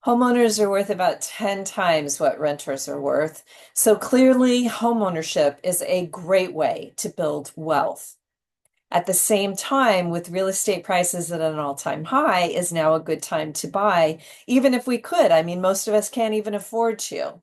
Homeowners are worth about 10 times what renters are worth. So clearly, homeownership is a great way to build wealth. At the same time, with real estate prices at an all-time high, is now a good time to buy, even if we could. I mean, most of us can't even afford to.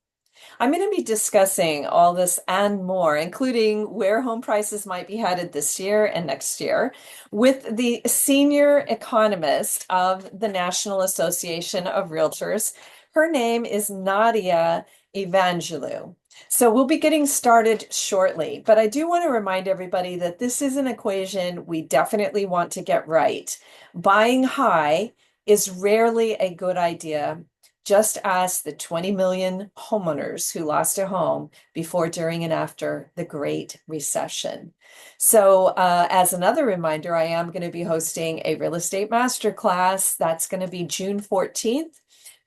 I'm going to be discussing all this and more, including where home prices might be headed this year and next year, with the senior economist of the National Association of Realtors. Her name is Nadia Evangelou. So we'll be getting started shortly, but I do want to remind everybody that this is an equation we definitely want to get right. Buying high is rarely a good idea. Just ask the 20 million homeowners who lost a home before, during, and after the Great Recession. So, as another reminder, I am going to be hosting a real estate masterclass. That's going to be June 14th.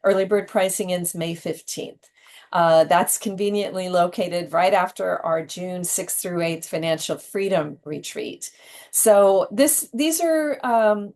Early bird pricing ends May 15th. That's conveniently located right after our June 6th through 8th Financial Freedom Retreat. So these are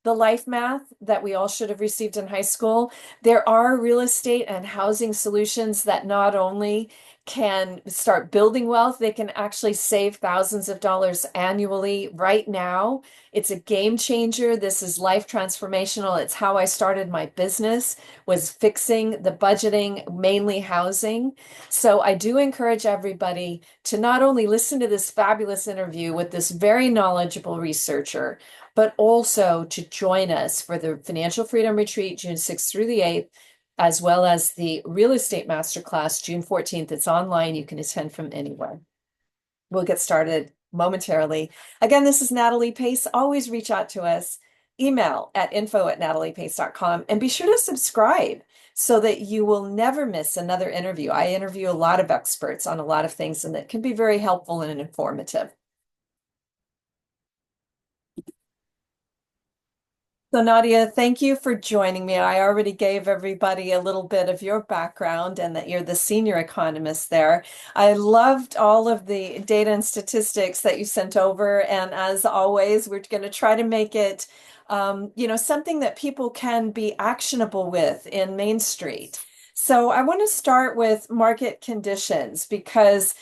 the life math that we all should have received in high school. There are real estate and housing solutions that not only can start building wealth, they can actually save thousands of dollars annually right now. It's a game changer. This is life transformational. It's how I started my business, was fixing the budgeting, mainly housing. So I do encourage everybody to not only listen to this fabulous interview with this very knowledgeable researcher, but also to join us for the Financial Freedom Retreat, June 6th through the 8th, as well as the Real Estate Masterclass, June 14th. It's online. You can attend from anywhere. We'll get started momentarily. Again, this is Natalie Pace. Always reach out to us. Email at info@nataliepace.com, and be sure to subscribe so that you will never miss another interview. I interview a lot of experts on a lot of things, and that can be very helpful and informative. So Nadia, thank you for joining me. I already gave everybody a little bit of your background and that you're the senior economist there. I loved all of the data and statistics that you sent over. And as always, we're going to try to make it, something that people can be actionable with in Main Street. So I want to start with market conditions because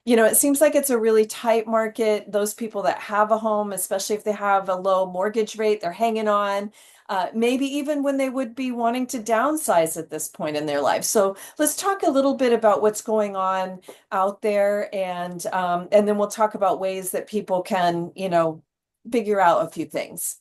it seems like it's a really tight market. Those people that have a home, especially if they have a low mortgage rate, they're hanging on, maybe even when they would be wanting to downsize at this point in their life. So let's talk a little bit about what's going on out there, and then we'll talk about ways that people can, figure out a few things.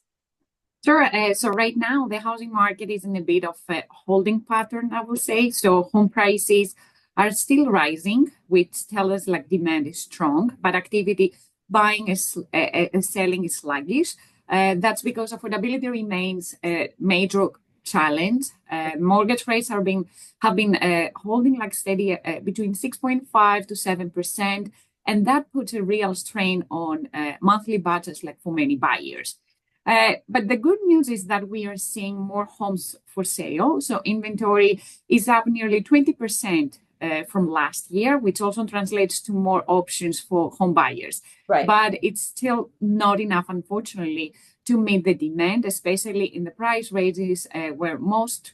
Sure. So right now, the housing market is in a bit of a holding pattern, I would say. So home prices are still rising, which tell us like demand is strong, but activity buying is selling is sluggish. That's because affordability remains a major challenge. Mortgage rates have been holding like steady between 6.5 to 7%, and that puts a real strain on monthly budgets, like for many buyers. But the good news is that we are seeing more homes for sale. So inventory is up nearly 20% from last year, which also translates to more options for home buyers. Right. But it's still not enough, unfortunately, to meet the demand, especially in the price ranges where most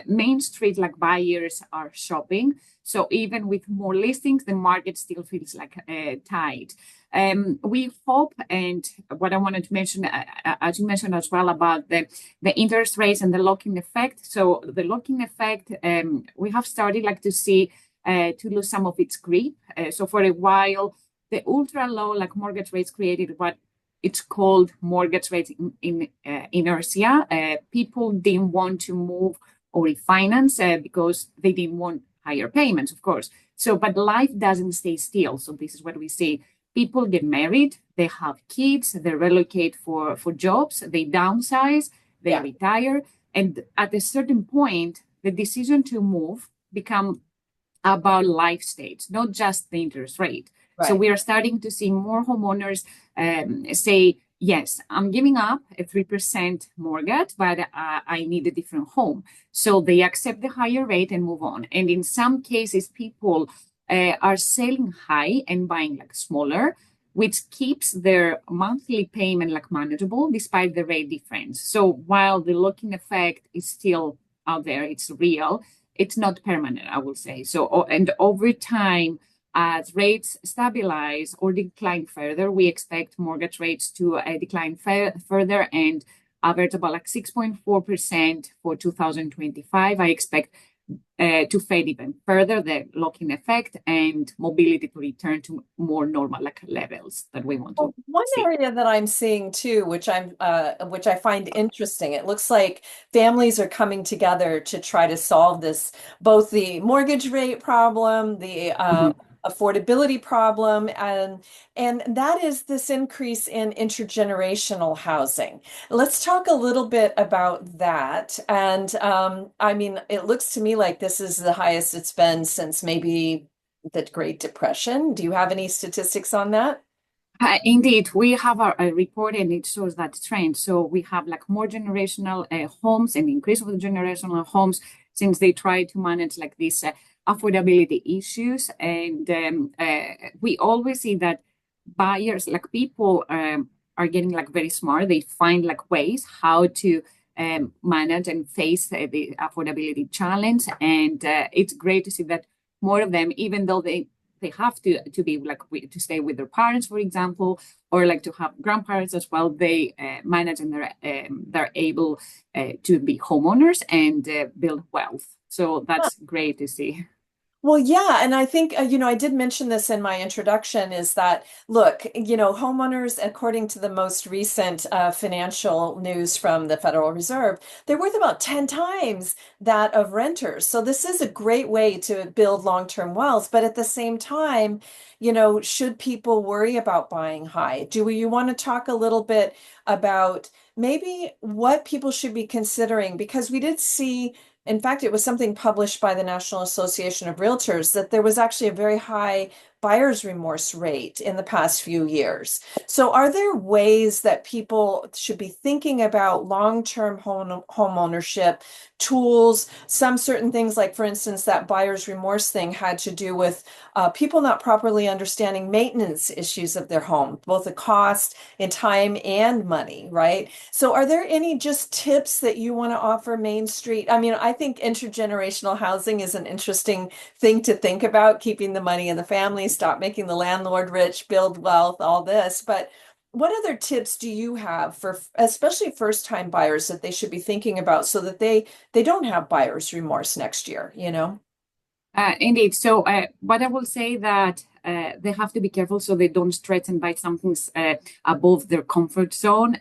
Main Street like buyers are shopping. So even with more listings, the market still feels like tight. We hope, and what I wanted to mention, as you mentioned as well, about the interest rates and the lock-in effect. So the lock-in effect, we have started like to see to lose some of its grip. So for a while, the ultra low like mortgage rates created what it's called mortgage rates in inertia. People didn't want to move or refinance because they didn't want higher payments, of course. So, but life doesn't stay still. So this is what we see. People get married, they have kids, they relocate for jobs, they downsize, they retire. And at a certain point, the decision to move become about life stage, not just the interest rate. Right. So we are starting to see more homeowners say, yes, I'm giving up a 3% mortgage, but I need a different home. So they accept the higher rate and move on. And in some cases, people are selling high and buying like smaller, which keeps their monthly payment like manageable despite the rate difference. So while the lock-in effect is still out there. It's real. It's not permanent, I will say. And over time, as rates stabilize or decline further, we expect mortgage rates to decline further and average about like 6.4% for 2025. I expect to fade even further, the lock-in effect, and mobility to return to more normal like levels that we want to One see. area that I'm seeing too, which I find interesting, it looks like families are coming together to try to solve this, both the mortgage rate problem, the Mhm. affordability problem, and that is this increase in intergenerational housing. Let's talk a little bit about that. And I mean, it looks to me like this is the highest it's been since maybe the Great Depression. Do you have any statistics on that? Indeed, we have a report and it shows that trend. So we have like more generational homes and increase of the generational homes since they try to manage like these affordability issues. And we always see that buyers, like people, are getting like very smart. They find like ways how to manage and face the affordability challenge. And it's great to see that more of them, even though they have to be like to stay with their parents, for example, or like to have grandparents as well. They manage and they're able to be homeowners and build wealth. So that's great to see. Well, yeah, and I think, I did mention this in my introduction is that, look, homeowners, according to the most recent financial news from the Federal Reserve, they're worth about 10 times that of renters. So this is a great way to build long-term wealth. But at the same time, should people worry about buying high? Do you want to talk a little bit about maybe what people should be considering? Because we did see, in fact, it was something published by the National Association of Realtors that there was actually a very high buyer's remorse rate in the past few years. So, are there ways that people should be thinking about long-term home ownership tools? Some certain things, like for instance, that buyer's remorse thing had to do with people not properly understanding maintenance issues of their home, both the cost in time and money, right? So, are there any just tips that you want to offer Main Street? I mean, I think intergenerational housing is an interesting thing to think about, keeping the money in the family, stop making the landlord rich, build wealth, all this. But what other tips do you have for especially first-time buyers that they should be thinking about so that they don't have buyer's remorse next year? Indeed. So what I will say that they have to be careful so they don't stretch and buy something above their comfort zone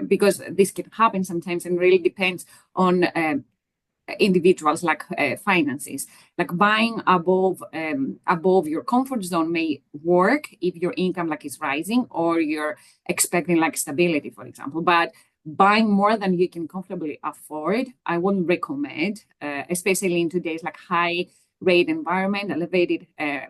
because this can happen sometimes and really depends on individuals like finances. Like buying above your comfort zone may work if your income like is rising or you're expecting like stability, for example. But buying more than you can comfortably afford, I wouldn't recommend, especially in today's like high rate environment, elevated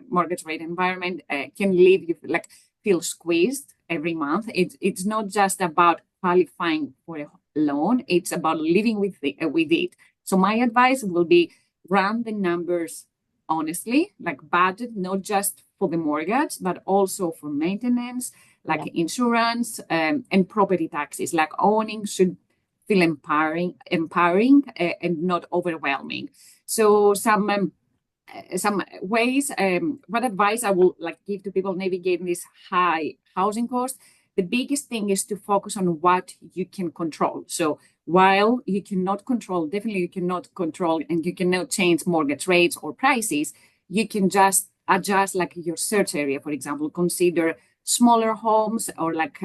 mortgage rate environment, can leave you like feel squeezed every month. It's not just about qualifying for a loan; it's about living with it. So my advice will be run the numbers honestly, like budget, not just for the mortgage, but also for maintenance, like Yeah. insurance and property taxes. Like owning should feel empowering and not overwhelming. So some ways, what advice I will like give to people navigating this high housing cost. The biggest thing is to focus on what you can control. So while you cannot control, definitely you cannot control and you cannot change mortgage rates or prices, you can just adjust like your search area, for example, consider smaller homes or like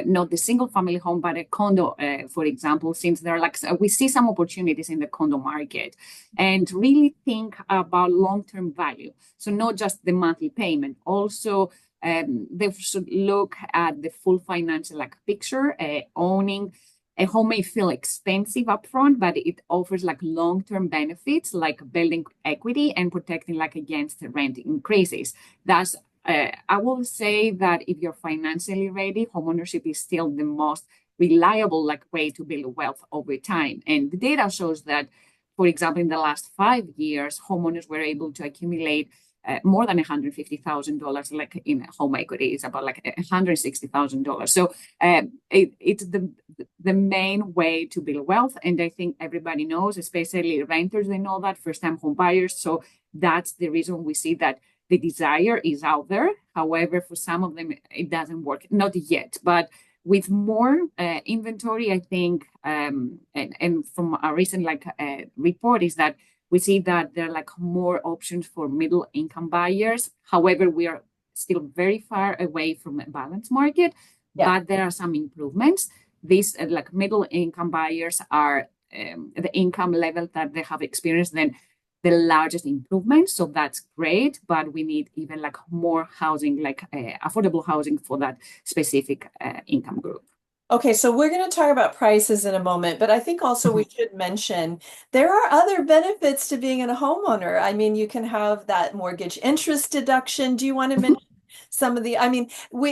not the single family home, but a condo, for example, since there are like, we see some opportunities in the condo market and really think about long-term value. So not just the monthly payment, also they should look at the full financial like picture. Owning a home may feel expensive upfront, but it offers like long-term benefits like building equity and protecting like against rent increases. That's I will say that if you're financially ready, homeownership is still the most reliable like way to build wealth over time. And the data shows that, for example, in the last 5 years, homeowners were able to accumulate more than $150,000, like in home equity is about like $160,000. So it's the main way to build wealth. And I think everybody knows, especially renters, they know that, first-time home buyers. So that's the reason we see that the desire is out there. However, for some of them, it doesn't work, not yet. But with more inventory, I think, and from a recent report is that we see that there are like more options for middle income buyers. However, we are still very far away from a balanced market, but there are some improvements. These like middle income buyers are the income level that they have experienced then the largest improvement. So that's great, but we need even like more housing, like affordable housing for that specific income group. Okay, so we're going to talk about prices in a moment, but I think also we should mention there are other benefits to being a homeowner. I mean, you can have that mortgage interest deduction. Do you want to mention some of the, I mean,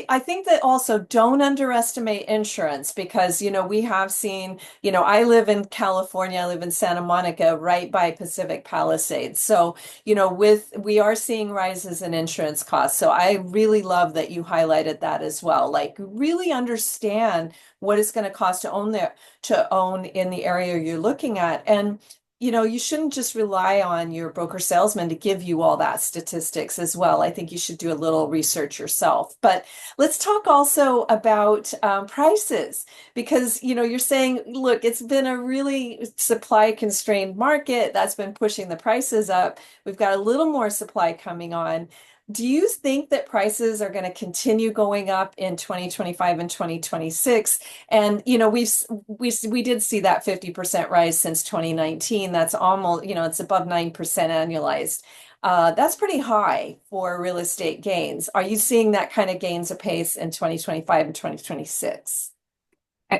I think that also don't underestimate insurance because, we have seen, I live in California, I live in Santa Monica, right by Pacific Palisades. So, we are seeing rises in insurance costs. So I really love that you highlighted that as well. Like really understand what it's going to cost to own in the area you're looking at. And you shouldn't just rely on your broker salesman to give you all that statistics as well. I think you should do a little research yourself. But let's talk also about prices because, you're saying, look, it's been a really supply constrained market that's been pushing the prices up. We've got a little more supply coming on. Do you think that prices are going to continue going up in 2025 and 2026? And we did see that 50% rise since 2019. That's almost, it's above 9% annualized. That's pretty high for real estate gains. Are you seeing that kind of gains apace in 2025 and 2026?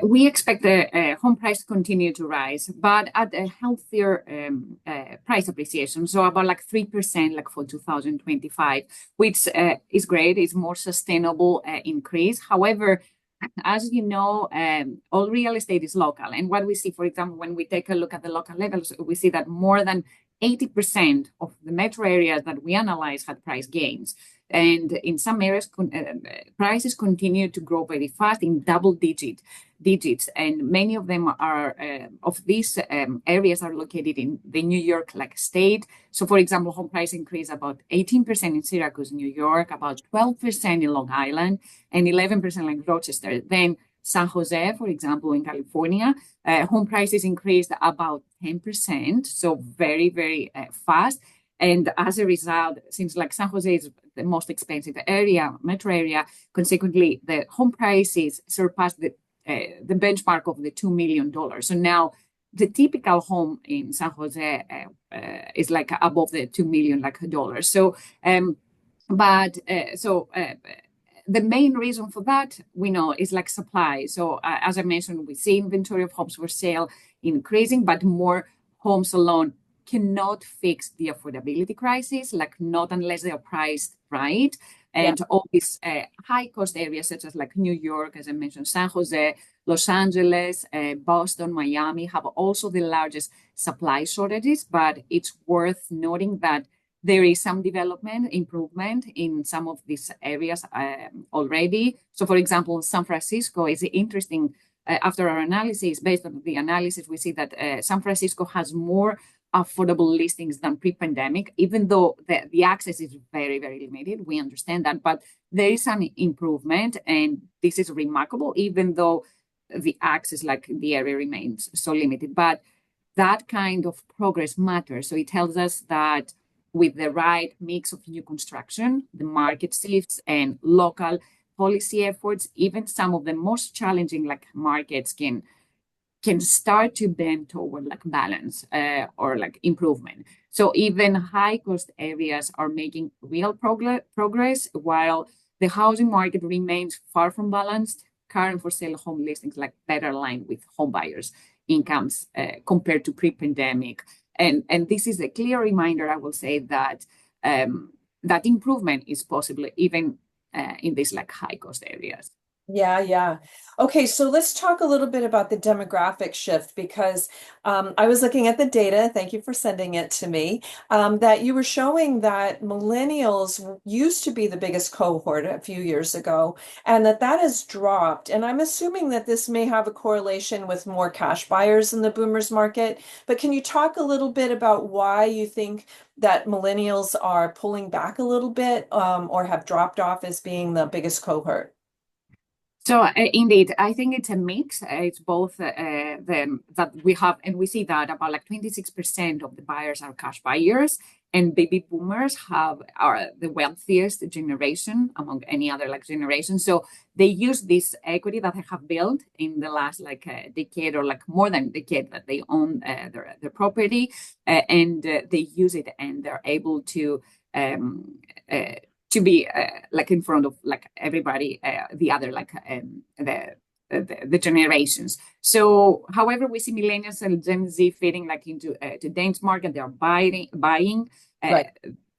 We expect the home price to continue to rise, but at a healthier price appreciation. So about like 3% like for 2025, which is great. It's more sustainable increase. However, as you know, all real estate is local. And what we see, for example, when we take a look at the local levels, we see that more than 80% of the metro areas that we analyze had price gains. And in some areas, prices continue to grow very fast in double digits. And many of them are, of these areas are located in the New York like state. So for example, home price increase about 18% in Syracuse, New York, about 12% in Long Island, and 11% like Rochester. Then San Jose, for example, in California, home prices increased about 10%. So very, very fast. And as a result, since like San Jose is the most expensive metro area, consequently, the home prices surpassed the benchmark of the $2 million. So now the typical home in San Jose is like above the $2 million dollars. So, the main reason for that we know is like supply. So as I mentioned, we see inventory of homes for sale increasing, but more homes alone cannot fix the affordability crisis, like not unless they are priced right. And all these high cost areas, such as like New York, as I mentioned, San Jose, Los Angeles, Boston, Miami, have also the largest supply shortages. But it's worth noting that there is some improvement in some of these areas already. So, for example, San Francisco is interesting. After our analysis, based on the analysis, we see that San Francisco has more affordable listings than pre-pandemic, even though the access is very, very limited. We understand that, but there is an improvement, and this is remarkable, even though the access, like the area, remains so limited. But that kind of progress matters. So it tells us that with the right mix of new construction, the market shifts, and local policy efforts, even some of the most challenging like markets can start to bend toward like balance or like improvement. So even high cost areas are making real progress while the housing market remains far from balanced. Current for sale home listings like better aligned with home buyers' incomes compared to pre-pandemic. And this is a clear reminder, I will say, that that improvement is possible even in these like high cost areas. Yeah, yeah. Okay, so let's talk a little bit about the demographic shift because I was looking at the data, thank you for sending it to me, that you were showing that millennials used to be the biggest cohort a few years ago, and that has dropped. And I'm assuming that this may have a correlation with more cash buyers in the boomers market. But can you talk a little bit about why you think that millennials are pulling back a little bit, or have dropped off as being the biggest cohort? So indeed, I think it's a mix. It's both the that we have, and we see that about like 26% of the buyers are cash buyers, and baby boomers are the wealthiest generation among any other like generation. So they use this equity that they have built in the last like decade or like more than a decade that they own their property, and they use it, and they're able um, uh, to be like in front of like everybody, the other like the generations. So, however, we see millennials and Gen Z fitting like into today's market. They are buying, uh, Right.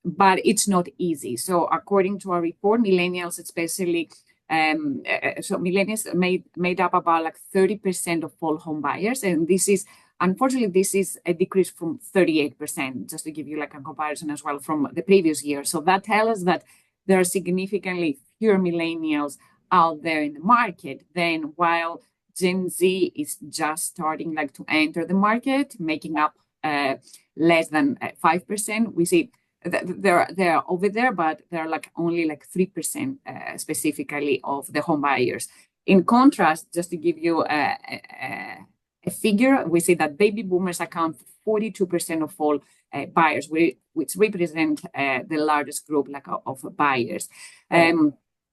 but it's not easy. So, according to our report, millennials, especially. So millennials made up about like 30% of all home buyers, and this is unfortunately this is a decrease from 38%. Just to give you like a comparison as well from the previous year. So that tells us that there are significantly fewer millennials out there in the market than while Gen Z is just starting like to enter the market, making up less than 5%. We see they're over there, but they're like only like 3% specifically of the home buyers. In contrast, just to give you a figure, we see that baby boomers account for 42% of all buyers, which represent the largest group like of buyers. Right.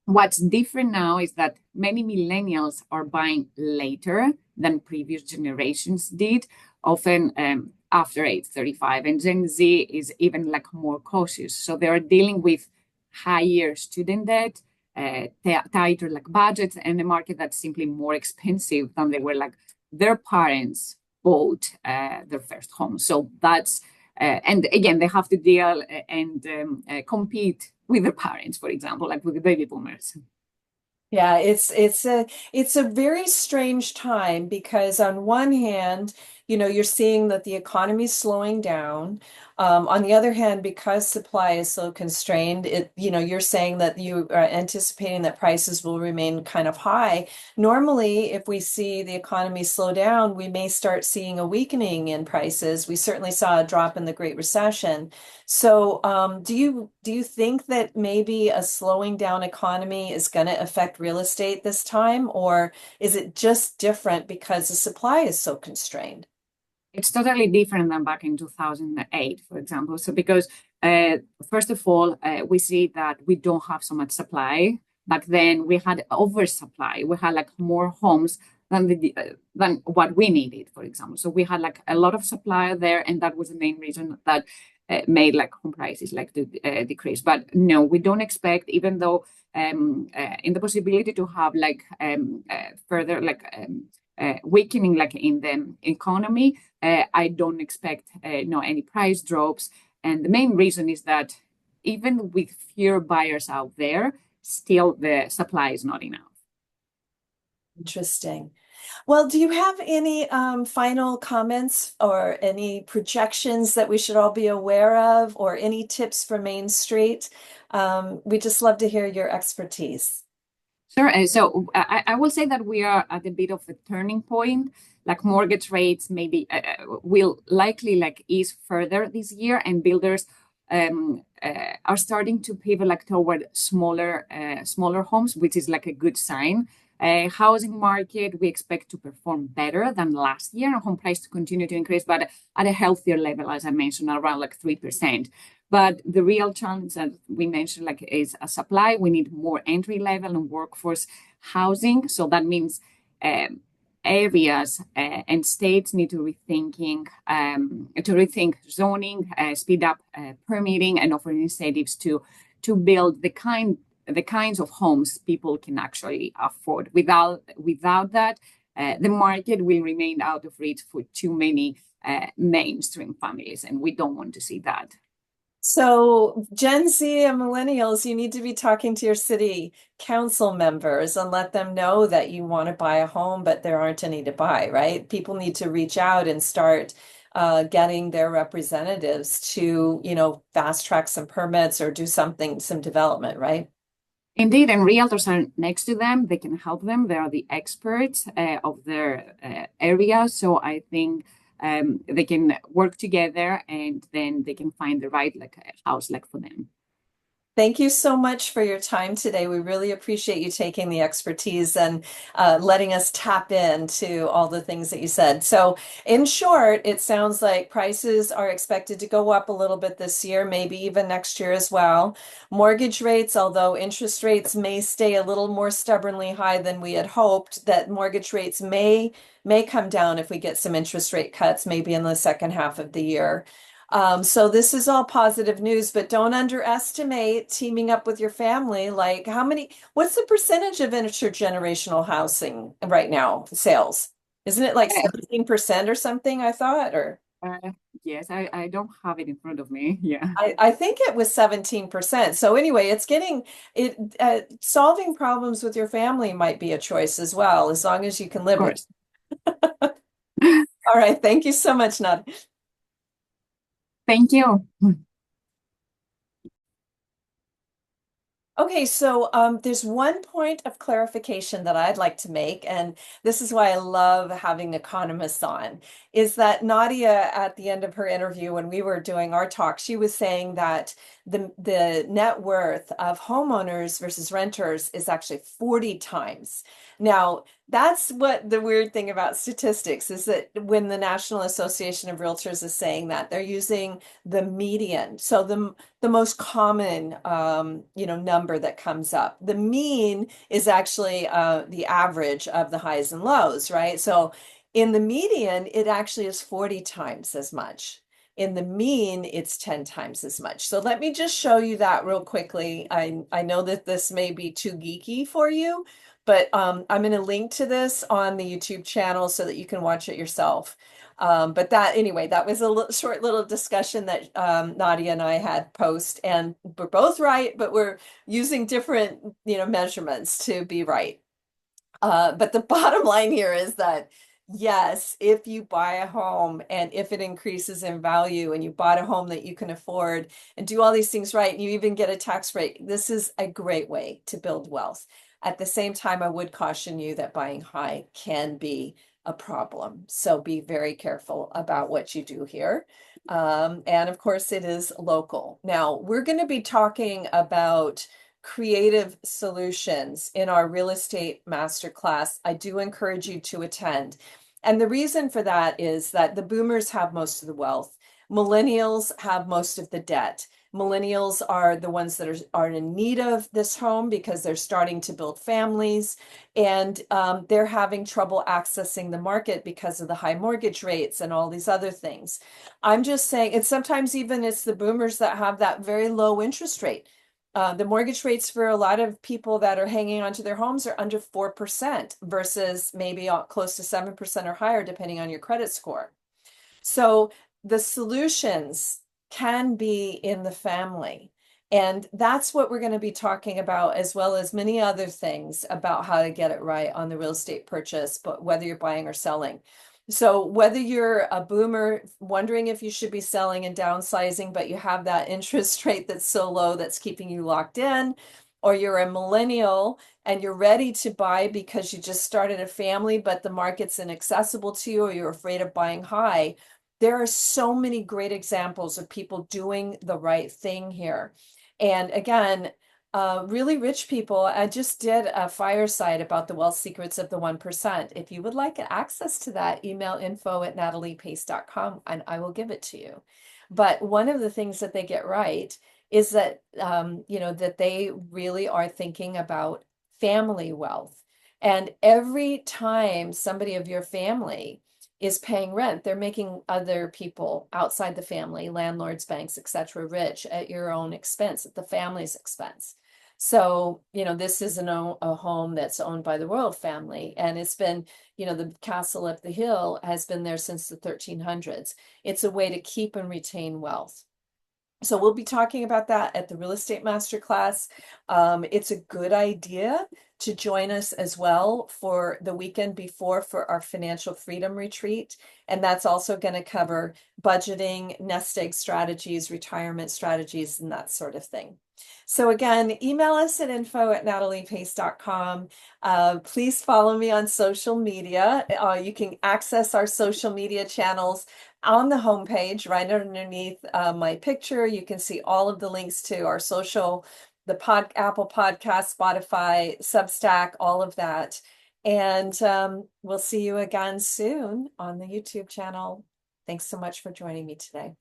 What's different now is that many millennials are buying later than previous generations did, often after age 35. And Gen Z is even like more cautious. So they are dealing with higher student debt, tighter like budgets, and a market that's simply more expensive than they were like their parents bought their first home. So that's and again, they have to deal and compete with their parents, for example, like with the baby boomers. Yeah, it's a very strange time because on one hand, you're seeing that the economy is slowing down. On the other hand, because supply is so constrained, you're saying that you are anticipating that prices will remain kind of high. Normally, if we see the economy slow down, we may start seeing a weakening in prices. We certainly saw a drop in the Great Recession. So, do you think that maybe a slowing down economy is going to affect real estate this time, or is it just different because the supply is so constrained? It's totally different than back in 2008, for example. So, because uh, first of all, we see that we don't have so much supply. Back then, we had oversupply. We had like more homes than what we needed, for example. So we had like a lot of supply there, and that was the main reason that made like home prices like to decrease. But no, we don't expect, even though in the possibility to have like further like weakening like in the economy. I don't expect no any price drops, and the main reason is that even with fewer buyers out there, still the supply is not enough. Interesting. Well, do you have any final comments or any projections that we should all be aware of, or any tips for Main Street? We just love to hear your expertise. Sure. So I will say that we are at a bit of a turning point. Like mortgage rates maybe will likely like ease further this year, and builders are starting to pivot like toward smaller homes, which is like a good sign. Housing market we expect to perform better than last year, and home price to continue to increase, but at a healthier level, as I mentioned, around like 3%. But the real challenge that we mentioned, like, is a supply. We need more entry level and workforce housing. So that means um, areas and states need to rethink zoning, speed up permitting, and offer incentives to build the kinds of homes people can actually afford. Without that, the market will remain out of reach for too many mainstream families, and we don't want to see that. So, Gen Z and millennials, you need to be talking to your city council members and let them know that you want to buy a home, but there aren't any to buy, right? People need to reach out and start getting their representatives to, fast track some permits or do something, some development, right? Indeed, and realtors are next to them. They can help them. They are the experts of their area. So I think they can work together, and then they can find the right like house like for them. Thank you so much for your time today. We really appreciate you taking the expertise and letting us tap into all the things that you said. So, in short, it sounds like prices are expected to go up a little bit this year, maybe even next year as well. Mortgage rates, although interest rates may stay a little more stubbornly high than we had hoped, that mortgage rates may come down if we get some interest rate cuts, maybe in the second half of the year. So this is all positive news, but don't underestimate teaming up with your family. Like what's the percentage of intergenerational housing right now, sales? Isn't it like Uh, 17% or something, I thought? Or uh, yes, I don't have it in front of me. Yeah, I think it was 17%. So anyway, it's getting it solving problems with your family might be a choice as well, as long as you can of live with. course. All right, thank you so much, Nadia. Thank you. Okay, so there's one point of clarification that I'd like to make, and this is why I love having economists on, is that Nadia, at the end of her interview, when we were doing our talk, she was saying that the net worth of homeowners versus renters is actually 40 times. Now, that's what the weird thing about statistics is that when the National Association of Realtors is saying that, they're using the median. So the most common number that comes up. The mean is actually the average of the highs and lows, right? So in the median, it actually is 40 times as much. In the mean, it's 10 times as much. So let me just show you that real quickly. I know that this may be too geeky for you, but I'm going to link to this on the YouTube channel so that you can watch it yourself. But anyway, that was a short little discussion that Nadia and I had post, and we're both right, but we're using different, measurements to be right. But the bottom line here is that yes, if you buy a home and if it increases in value and you bought a home that you can afford and do all these things right, and you even get a tax break, this is a great way to build wealth. At the same time, I would caution you that buying high can be a problem. So be very careful about what you do here. And of course, it is local. Now, we're going to be talking about creative solutions in our real estate masterclass. I do encourage you to attend. And the reason for that is that the boomers have most of the wealth. Millennials have most of the debt. Millennials are the ones that are in need of this home because they're starting to build families, and they're having trouble accessing the market because of the high mortgage rates and all these other things. I'm just saying, it's sometimes even it's the boomers that have that very low interest rate. The mortgage rates for a lot of people that are hanging onto their homes are under 4% versus maybe close to 7% or higher, depending on your credit score. So the solutions can be in the family. And that's what we're going to be talking about, as well as many other things about how to get it right on the real estate purchase, but whether you're buying or selling. So whether you're a boomer wondering if you should be selling and downsizing, but you have that interest rate that's so low that's keeping you locked in, or you're a millennial and you're ready to buy because you just started a family, but the market's inaccessible to you, or you're afraid of buying high, there are so many great examples of people doing the right thing here. And again, really rich people, I just did a fireside about the wealth secrets of the 1%. If you would like access to that, email info@nataliepace.com and I will give it to you. But one of the things that they get right is that, that they really are thinking about family wealth. And every time somebody of your family is paying rent, they're making other people outside the family, landlords, banks, etc., rich at your own expense, at the family's expense. So, this is a home that's owned by the royal family, and it's been, the castle up the hill has been there since the 1300s. It's a way to keep and retain wealth. So we'll be talking about that at the Real Estate Masterclass. It's a good idea to join us as well for the weekend before for our Financial Freedom Retreat. And that's also going to cover budgeting, nest egg strategies, retirement strategies, and that sort of thing. So again, email us at info@nataliepace.com. Please follow me on social media. You can access our social media channels on the homepage, right underneath my picture. You can see all of the links to our social, Apple Podcast, Spotify, Substack, all of that. And we'll see you again soon on the YouTube channel. Thanks so much for joining me today.